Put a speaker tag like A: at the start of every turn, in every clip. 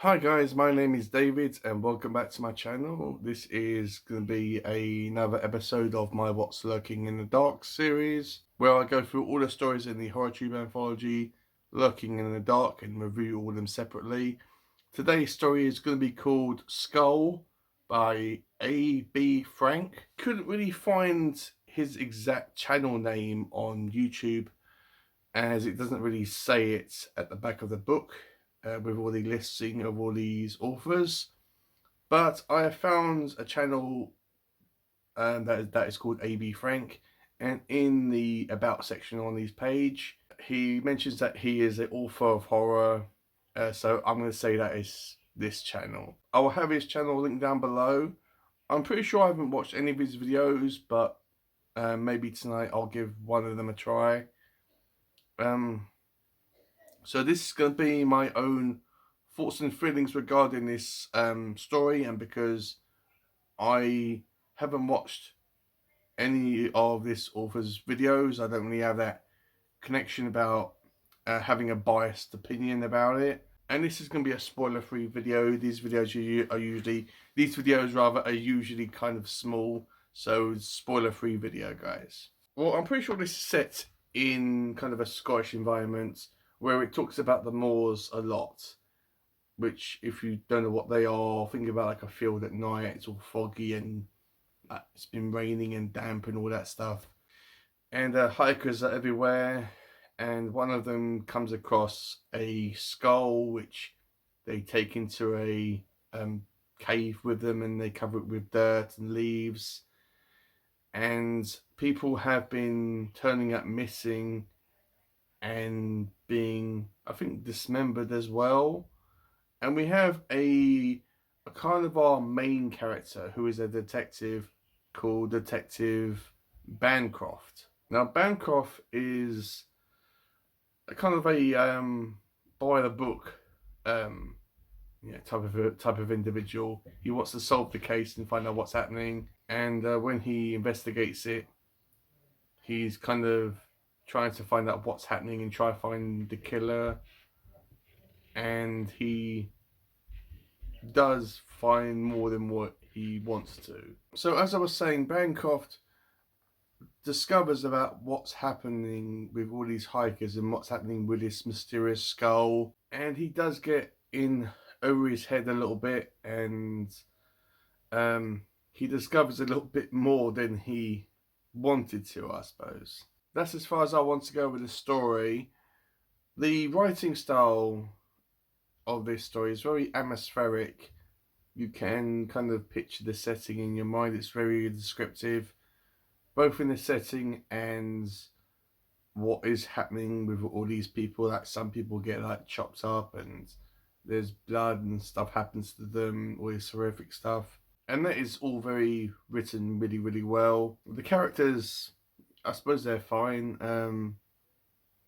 A: Hi guys, my name is David and welcome back to my channel. This is going to be another episode of my What's Lurking in the Dark series, where I go through all the stories in the horrortube anthology Lurking in the Dark and review all of them separately. Today's story is going to be called Skull by A.B.Frank. Couldn't really find his exact channel name on YouTube, as it doesn't really say it at the back of the book. With all the listing of all these authors, but I have found a channel that is called A.B.Frank, and in the about section on his page he mentions that he is an author of horror, so I'm going to say that is this channel. I will have his channel linked down below. I'm pretty sure I haven't watched any of his videos, but maybe tonight I'll give one of them a try. So this is going to be my own thoughts and feelings regarding this story, and because I haven't watched any of this author's videos, I don't really have that connection about having a biased opinion about it. And this is going to be a spoiler-free video. These videos are usually kind of small, so spoiler-free video, guys. Well, I'm pretty sure this is set in kind of a Scottish environment, where it talks about the moors a lot, which, if you don't know what they are, think about like a field at night. It's all foggy and it's been raining and damp and all that stuff, and hikers are everywhere, and one of them comes across a skull which they take into a cave with them, and they cover it with dirt and leaves, and people have been turning up missing and being, I think, dismembered as well. And we have a kind of our main character, who is a detective called Detective Bancroft. Now, Bancroft is a kind of a by the book type of individual. He wants to solve the case and find out what's happening, and when he investigates it, he's kind of trying to find out what's happening and try to find the killer, and he does find more than what he wants to. So as I was saying, Bancroft discovers about what's happening with all these hikers and what's happening with this mysterious skull, and he does get in over his head a little bit, and he discovers a little bit more than he wanted to, I suppose. That's as far as I want to go with the story. The writing style of this story is very atmospheric. You can kind of picture the setting in your mind. It's very descriptive, both in the setting and what is happening with all these people. Like, some people get like chopped up and there's blood and stuff happens to them, all this horrific stuff, and that is all very written really, really well. The characters, I suppose they're fine.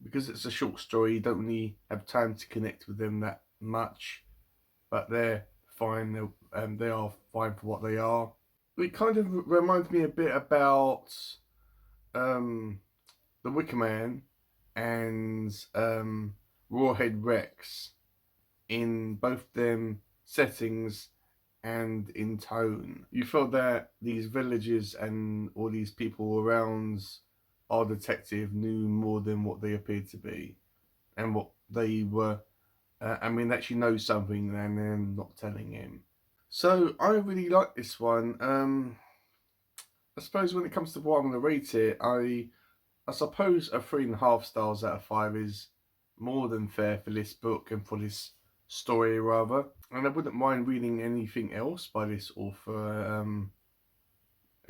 A: Because it's a short story, you don't really have time to connect with them that much, but they're fine. They are fine for what they are. It kind of reminds me a bit about The Wicker Man and Rawhead Rex, in both them settings and in tone. You feel that these villages and all these people around our detective knew more than what they appeared to be, and what they were actually know something and then not telling him. So I really like this one. I suppose when it comes to what I'm going to rate it, I suppose a 3.5 stars out of 5 is more than fair for this book and for this story rather. And I wouldn't mind reading anything else by this author.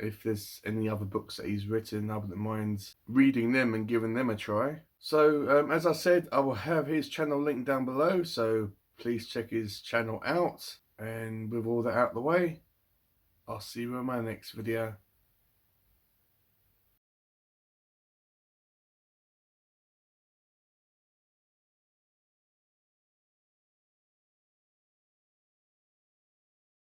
A: If there's any other books that he's written, I wouldn't mind reading them and giving them a try. So as I said, I will have his channel linked down below, so please check his channel out. And with all that out of the way, I'll see you in my next video.